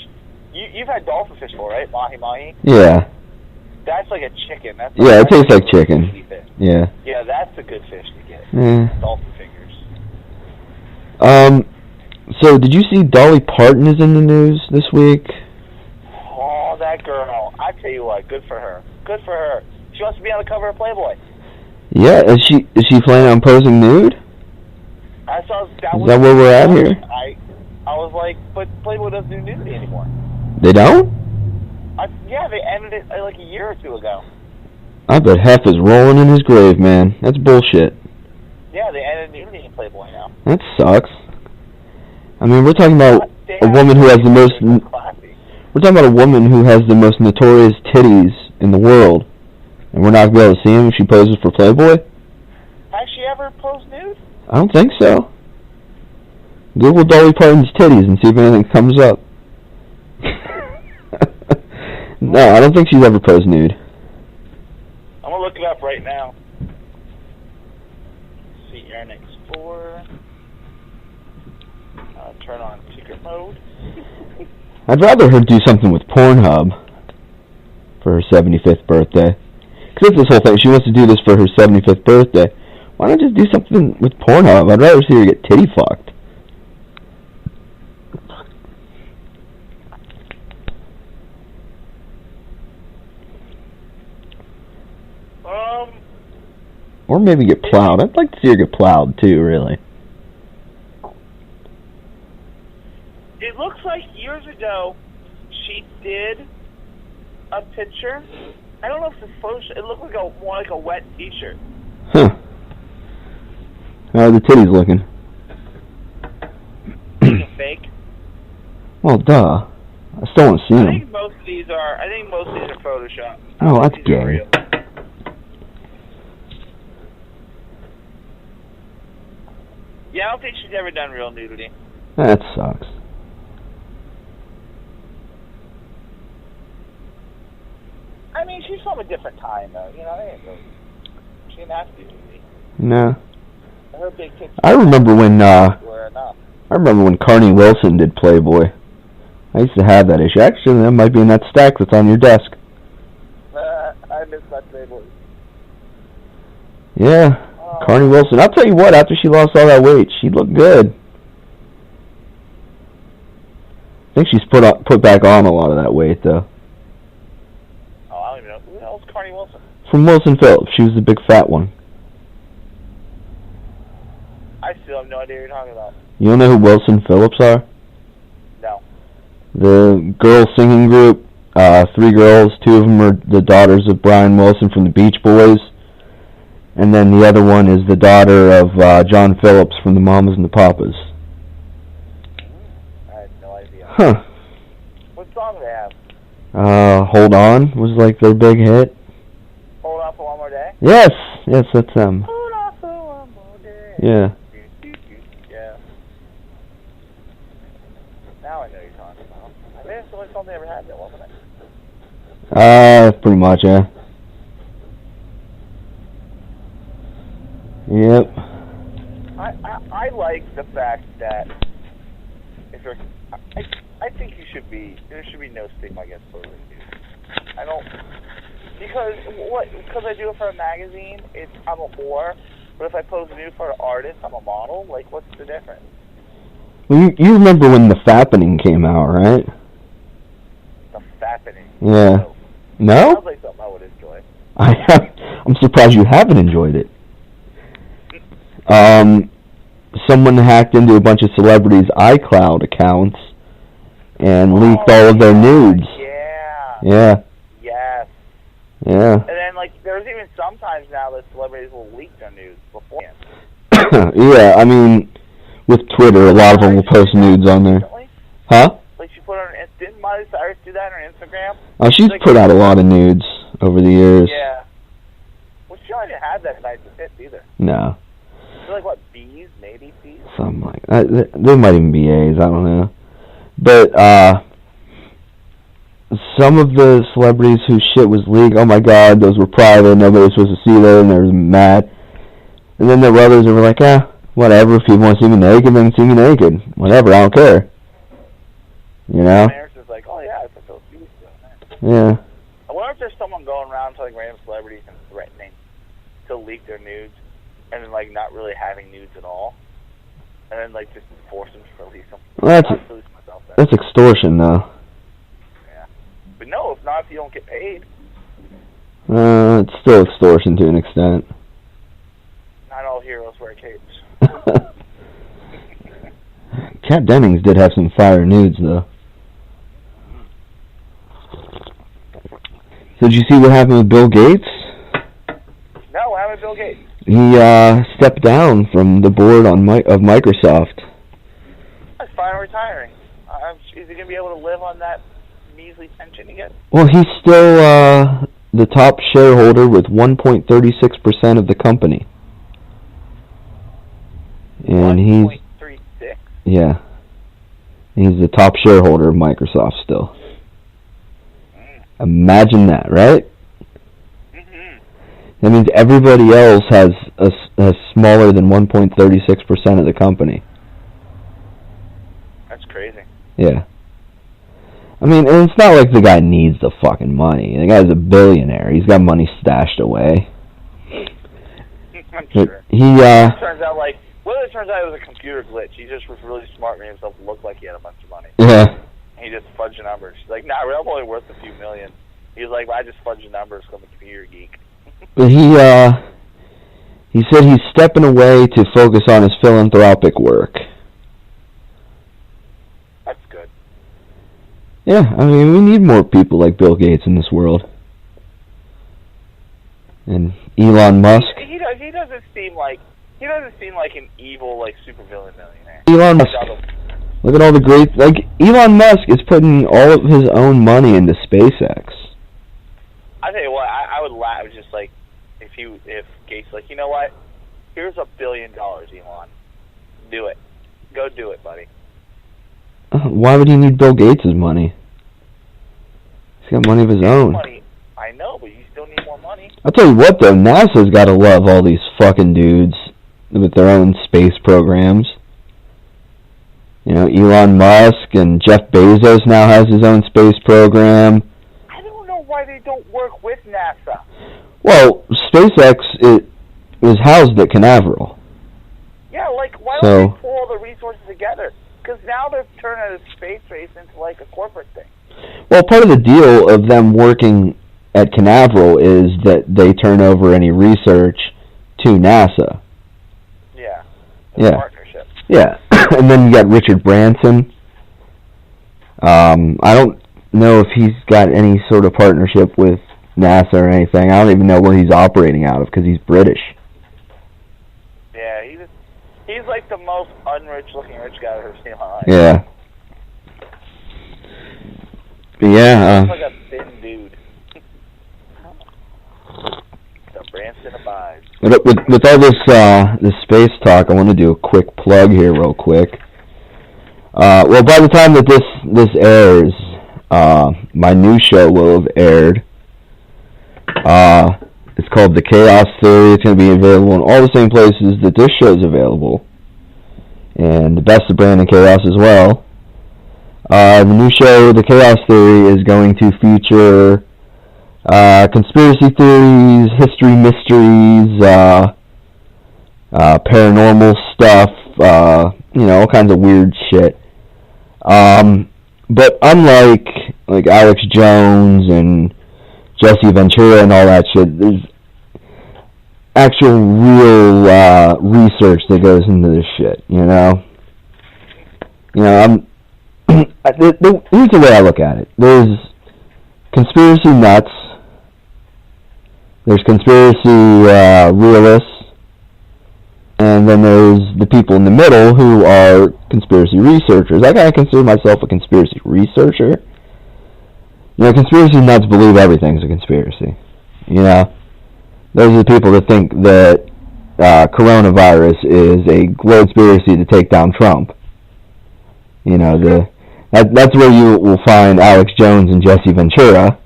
You've had dolphin fish before, right? Mahi. Yeah. That's like a chicken. It tastes like chicken. Yeah. Yeah, that's a good fish to get. Yeah. Dolphin fingers. So did you see Dolly Parton is in the news this week? Oh, that girl. I tell you what, good for her. Good for her. She wants to be on the cover of Playboy. Yeah, is she planning on posing nude? I saw Is that where we're at here? I was like, but Playboy doesn't do nudity anymore. They don't? Yeah, they ended it like a year or two ago. I bet Hef is rolling in his grave, man. That's bullshit. Yeah, they ended nudity in Playboy now. That sucks. I mean, we're talking about a woman who has the most... We're talking about a woman who has the most notorious titties in the world. And we're not going to be able to see them if she poses for Playboy? Has she ever posed nude? I don't think so. Google Dolly Parton's titties and see if anything comes up. No, I don't think she's ever posed nude. I'm going to look it up right now. CR next 4. Turn on secret mode. I'd rather her do something with Pornhub for her 75th birthday. Because it's this whole thing. She wants to do this for her 75th birthday. Why not just do something with Pornhub? I'd rather see her get titty fucked. Or maybe get plowed. I'd like to see her get plowed too, really. It looks like years ago she did a picture. I don't know if it's a photo. It looked like more like a wet T-shirt. Huh. How are the titties looking? Fake. Well, duh. I still want to see them. I think most of these are Photoshop. Oh, that's gay. Yeah, I don't think she's ever done real nudity. That sucks. I mean, she's from a different time, though. You know, she didn't have to do nudity. No. Her big tits. I remember when were enough. Carney Wilson did Playboy. I used to have that issue. Actually, that might be in that stack that's on your desk. I miss that Playboy. Yeah, Carney Wilson. I'll tell you what, after she lost all that weight, she looked good. I think she's put back on a lot of that weight, though. Oh, I don't even know. Who the hell is Carney Wilson? From Wilson Phillips. She was the big fat one. I still have no idea what you're talking about. You don't know who Wilson Phillips are? No. The girl singing group. 3 girls. 2 of them are the daughters of Brian Wilson from the Beach Boys. And then the other one is the daughter of John Phillips from the Mamas and the Papas. I had no idea. Huh. What song do they have? Hold On was like their big hit. Hold On for One More Day? Yes, that's them. Hold on for one more day. Yeah. Yeah. Now I know you're talking about. I think it's the only song they ever had, though, wasn't it? Pretty much, yeah. Yep. I like the fact that if you're, I think there should be no stigma against clothing. I don't, because I do it for a magazine, I'm a whore, but if I pose nude for an artist, I'm a model, like, what's the difference? Well, you remember when The Fappening came out, right? The Fappening? Yeah. No? Sounds like something I would enjoy. I'm surprised you haven't enjoyed it. Someone hacked into a bunch of celebrities' iCloud accounts and leaked all of their nudes. Yeah. Yeah. Yes. Yeah. And then, like, there's even sometimes now that celebrities will leak their nudes beforehand. Yeah, I mean, with Twitter, a lot of them will post nudes on there. Recently? Huh? Like, she put on, didn't Miley Cyrus do that on her Instagram? Oh, she's like, put out a lot of nudes over the years. Yeah. Well, she don't even have that nice of tits either. No. They're like, what, B's? Maybe C's? Something like that. They might even be A's, I don't know. But, some of the celebrities whose shit was leaked, oh my god, those were private, nobody was supposed to see those, and they were mad. And then there were others that were like, whatever, if people want to see me naked, then see me naked. Whatever, I don't care. You know? And Eric's just like, oh yeah, I put those B's down there. Yeah. I wonder if there's someone going around telling random celebrities and threatening to leak their nudes, and then, like, not really having nudes at all, and then, like, just force them to release them. Well, That's extortion, though. Yeah. But no, if not, if you don't get paid. It's still extortion to an extent. Not all heroes wear capes. Kat Dennings did have some fire nudes, though. So did you see what happened with Bill Gates? No, what happened to Bill Gates? He stepped down from the board of Microsoft. That's fine, retiring. Is he going to be able to live on that measly pension again? Well, he's still the top shareholder with 1.36% of the company. And 1.36? Yeah. He's the top shareholder of Microsoft still. Imagine that, right? Mm-hmm. That means everybody else has smaller than 1.36% of the company. That's crazy. Yeah. I mean, and it's not like the guy needs the fucking money. The guy's a billionaire. He's got money stashed away. I'm sure. He, turns out, like, well, it turns out it was a computer glitch. He just was really smart, made himself look like he had a bunch of money. Yeah. And he just fudged the numbers. He's like, nah, I'm only worth a few million. He was like, well, I just fudged the numbers because I'm a computer geek. But he said he's stepping away to focus on his philanthropic work. That's good. Yeah, I mean, we need more people like Bill Gates in this world. And Elon Musk. He doesn't seem like an evil, like, supervillain millionaire. Elon Musk. Look at all the great, like, Elon Musk is putting all of his own money into SpaceX. I tell you what, I would laugh. Just like if Gates like, you know what? Here's $1 billion, Elon. Do it. Go do it, buddy. Why would he need Bill Gates' money? He's got money of his own. Money. I know, but you still need more money. I'll tell you what, though, NASA's got to love all these fucking dudes with their own space programs. You know, Elon Musk and Jeff Bezos now has his own space program. I don't know why they don't work with NASA. Well, SpaceX is housed at Canaveral. Yeah, like, why don't they pull all the resources together? Because now they're turning a space race into, like, a corporate thing. Well, part of the deal of them working at Canaveral is that they turn over any research to NASA. Yeah. Yeah. Partnership. Yeah. And then you got Richard Branson. I don't know if he's got any sort of partnership with NASA or anything. I don't even know where he's operating out of because he's British. Yeah, he's like the most unrich-looking rich guy I've ever seen in my life. Yeah. But yeah. He's like a thin dude. The Branson abides. With all this space talk, I want to do a quick plug here real quick. Well, by the time that this airs, my new show will have aired. It's called The Chaos Theory. It's going to be available in all the same places that this show is available. And the Best of Brandyn Chaos as well. The new show, The Chaos Theory, is going to feature conspiracy theories, history mysteries, paranormal stuff, all kinds of weird shit. But unlike like Alex Jones and Jesse Ventura and all that shit, there's actual real research that goes into this shit, here's the way I look at it. There's conspiracy nuts, there's conspiracy realists, and then there's the people in the middle who are conspiracy researchers. I kind of consider myself a conspiracy researcher. Conspiracy nuts believe everything's a conspiracy. Those are the people that think that coronavirus is a conspiracy to take down Trump. That's where you will find Alex Jones and Jesse Ventura.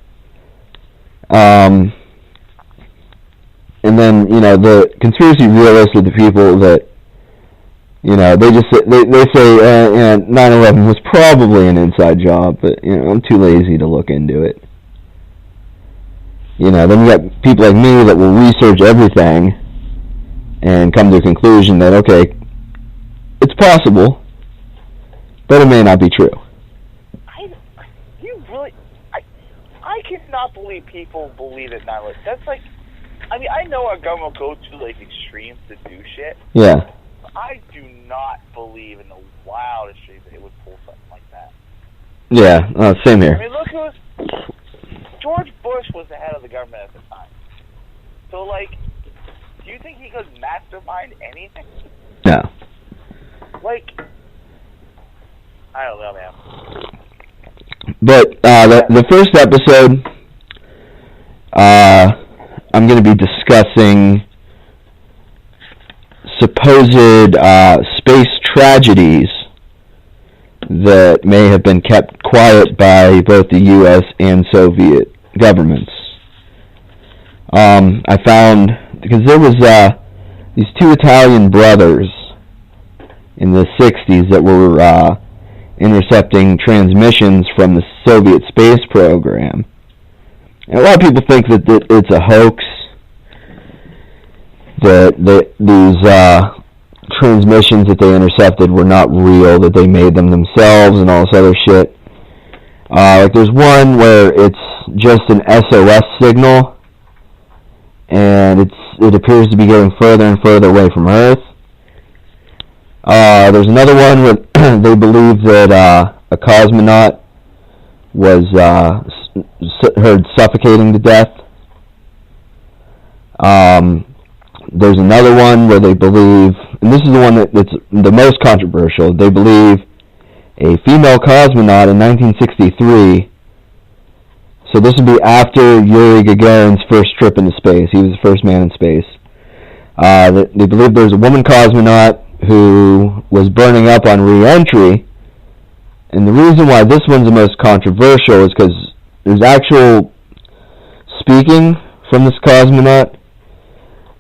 And then, the conspiracy realists are the people that, they say 9/11 was probably an inside job, but, I'm too lazy to look into it. Then you got people like me that will research everything and come to a conclusion that, okay, it's possible, but it may not be true. I cannot believe people believe it 9/11. That's like, I know our government will go to like extremes to do shit. Yeah. But I do not believe in the wildest dreams that it would pull something like that. Yeah, same here. Look George Bush was the head of the government at the time. So, do you think he could mastermind anything? No. I don't know, man. But the first episode, I'm going to be discussing supposed space tragedies that may have been kept quiet by both the U.S. and Soviet governments. I found, because there was these two Italian brothers in the 60s that were intercepting transmissions from the Soviet space program. And a lot of people think that it's a hoax, that these transmissions that they intercepted were not real, that they made them themselves and all this other shit. There's one where it's just an SOS signal, and it appears to be getting further and further away from Earth. There's another one where they believe that a cosmonaut was heard suffocating to death. There's another one where they believe, and this is the one that's the most controversial, they believe a female cosmonaut in 1963, so this would be after Yuri Gagarin's first trip into space. He was the first man in space. They believe there's a woman cosmonaut who was burning up on re-entry. And the reason why this one's the most controversial is because there's actual speaking from this cosmonaut,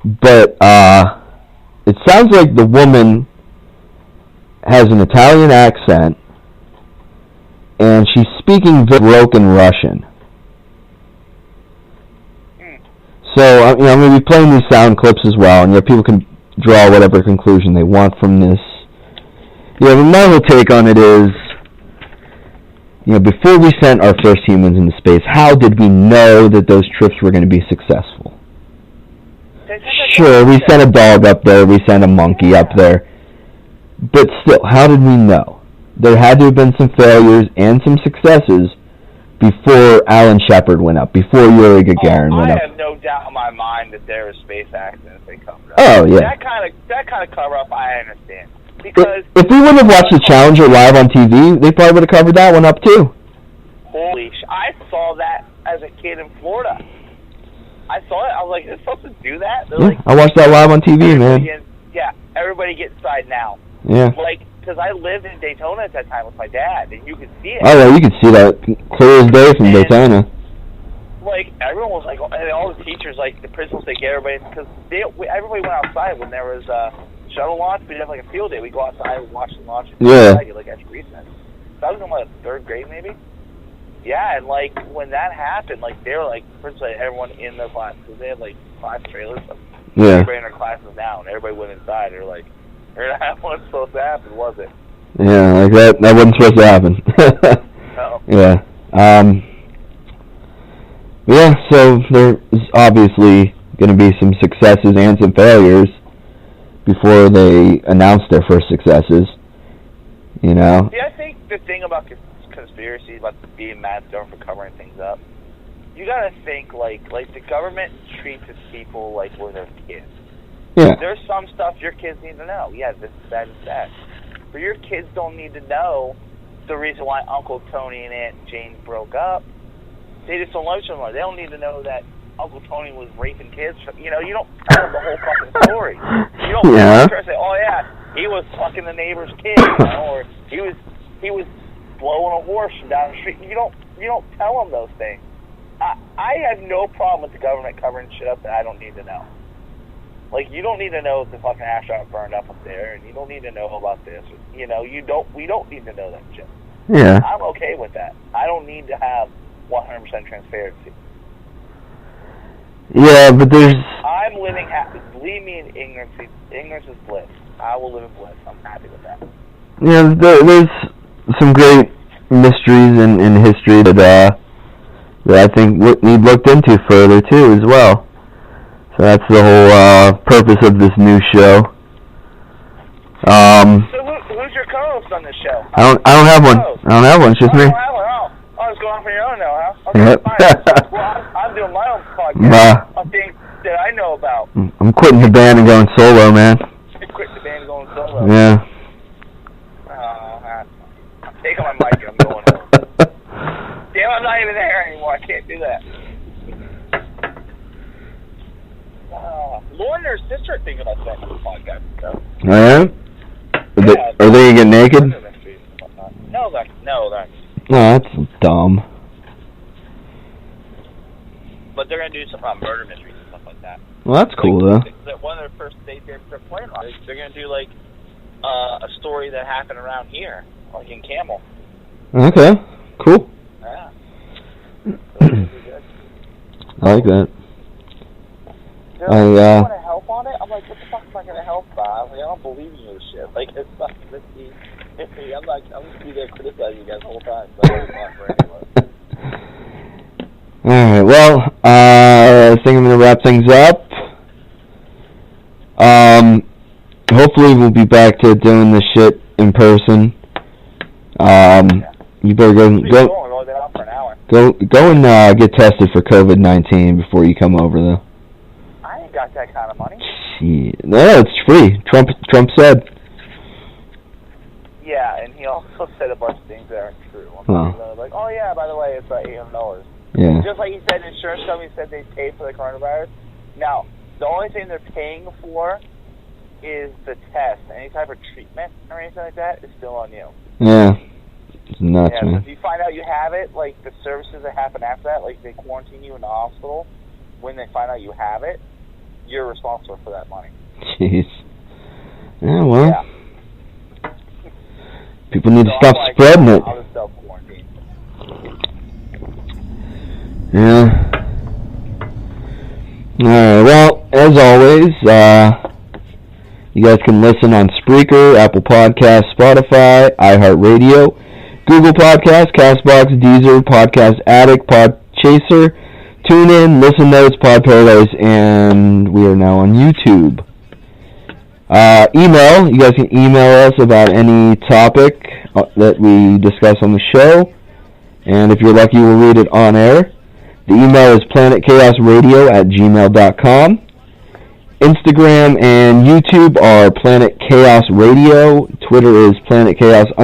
but it sounds like the woman has an Italian accent, and she's speaking broken Russian. So, I'm going to be playing these sound clips as well, and people can draw whatever conclusion they want from this. My whole take on it is, before we sent our first humans into space, how did we know that those trips were going to be successful? Sure, we sent a dog up there, we sent a monkey up there, but still, how did we know? There had to have been some failures and some successes before Alan Shepard went up, before Yuri Gagarin went up. I have no doubt in my mind that there were space accidents they covered up. Oh, yeah. That kind of cover up, I understand. Because if we wouldn't have watched the Challenger live on TV, they probably would have covered that one up too. Holy I saw that as a kid in Florida. I saw it. I was like, "Is supposed to do that?" I watched that live on TV, man. Everybody get inside now. Yeah. Because I lived in Daytona at that time with my dad, and you could see it. Oh, yeah, you could see that clear as day from Daytona. Everyone was like, and all the teachers, the principals, they get everybody, because everybody went outside when there was shuttle launch. We'd have a field day. We'd go outside and watch the launch. Yeah. After recess. So I was in, third grade maybe? Yeah, and, when that happened, they were, principally everyone in their class, because they had, 5 trailers. Yeah. Everybody in their class was down. Everybody went inside. They were like, that wasn't supposed to happen, was it? Yeah, that wasn't supposed to happen. No. Yeah. Yeah, so there's obviously going to be some successes and some failures before they announce their first successes, Yeah, I think the thing about conspiracy, about being mad at government for covering things up, you got to think, the government treats its people like we're their kids. Yeah. There's some stuff your kids need to know. Yeah, this is that and that. But your kids don't need to know the reason why Uncle Tony and Aunt Jane broke up. They just don't love each other. They don't need to know that Uncle Tony was raping kids. You don't tell them the whole fucking story. You don't say, "Oh yeah, he was fucking the neighbor's kid," or he was blowing a horse from down the street. You don't tell them those things. I have no problem with the government covering shit up that I don't need to know. You don't need to know if the fucking astronaut burned up there, and you don't need to know about this. We don't need to know that shit. Yeah. I'm okay with that. I don't need to have 100% transparency. Yeah, but there's... I'm living happy. Believe me, in ignorance is bliss. I will live in bliss. I'm happy with that. Yeah, there's some great mysteries in history that I think need looked into further too as well. So that's the whole purpose of this new show. So who's your co-host on this show? I don't have one. I don't have one. It's just me. It's going on for your own now, huh? Okay, Yep. fine. Well, I'm doing my own podcast of things that I know about. I'm quitting the band and going solo, man. Quit the band and going solo. Yeah. I'm taking my mic and I'm going home. Damn, I'm not even there anymore. I can't do that. Lauren and her sister are thinking about starting this podcast. So. Oh, yeah? Are they going to get naked? No, that's... No, that's dumb. But they're going to do some murder mysteries and stuff like that. Well, that's cool, though. One of their first dates they're playing on. They're going to do, a story that happened around here, in Camel. Okay, cool. Yeah. I like that. You want to help on it? I'm like, what the fuck am I going to help by? I don't believe in this shit. It's not risky. I'm just going to be there criticizing you guys the whole time. So it's not for anyone. Alright, well, I think I'm going to wrap things up. Hopefully we'll be back to doing this shit in person. You better go and get tested for COVID-19 before you come over, though. I ain't got that kind of money. Shit. No, it's free. Trump said. Yeah, and he also said a bunch of things that aren't true. Like, oh yeah, by the way, it's $800. Yeah. Just like he said, insurance companies said they paid for the coronavirus. Now, the only thing they're paying for is the test. Any type of treatment or anything like that is still on you. Yeah. It's nuts, So man. if you find out you have it, like the services that happen after that, like they quarantine you in the hospital, when they find out you have it, you're responsible for that money. Jeez. Yeah, well. Yeah. People need to stop I'm like, spreading it. I'll just self-quarantine. Yeah. Alright, well, as always, you guys can listen on Spreaker, Apple Podcasts, Spotify, iHeartRadio, Google Podcasts, CastBox, Deezer, Podcast Addict, Podchaser, TuneIn, Listen Notes, Pod Paradise, and we are now on YouTube. Email, you guys can email us about any topic that we discuss on the show, and if you're lucky, we'll read it on air. The email is planetchaosradio@gmail.com. Instagram and YouTube are Planet Chaos Radio. Twitter is Planet Chaos _.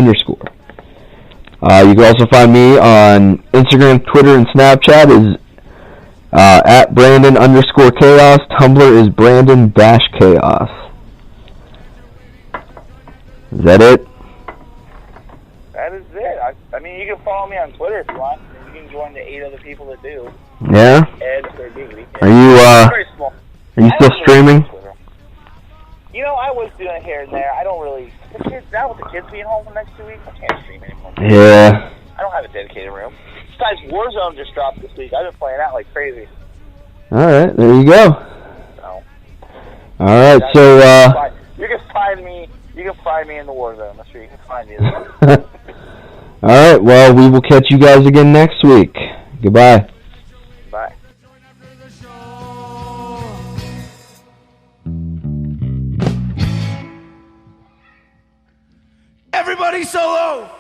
You can also find me on Instagram, Twitter, and Snapchat is at Brandyn_Chaos. Tumblr is Brandyn-Chaos. Is that it? That is it. I mean, you can follow me on Twitter if you want. You can join the 8 other people that do. Yeah? Ed, or Giggity. Are you Very small. are you still streaming? You know, I was doing it here and there. I don't really. The kids, now with the kids being home for the next 2 weeks, I can't stream anymore. Yeah. I don't have a dedicated room. Besides, Warzone just dropped this week. I've been playing that like crazy. Alright, there you go. So, Alright, so you can find me. You can find me in the Warzone. That's where you can find me. Alright, well, we will catch you guys again next week. Goodbye. Bye. Everybody solo!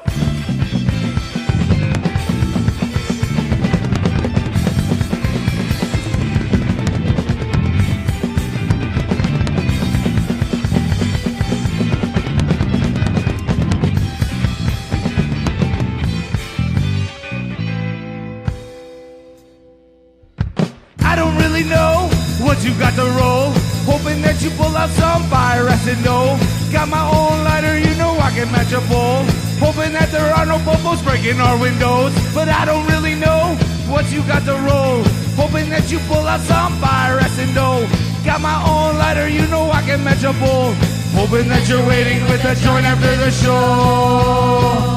I don't really know what you got to roll. Hoping that you pull out some fire acid, no. Got my own lighter, you know I can match a bowl. Hoping that there are no bubbles breaking our windows. But I don't really know what you got to roll. Hoping that you pull out some fire acid, no. Got my own lighter, you know I can match a bowl. Hoping that you're waiting with a joint after the show.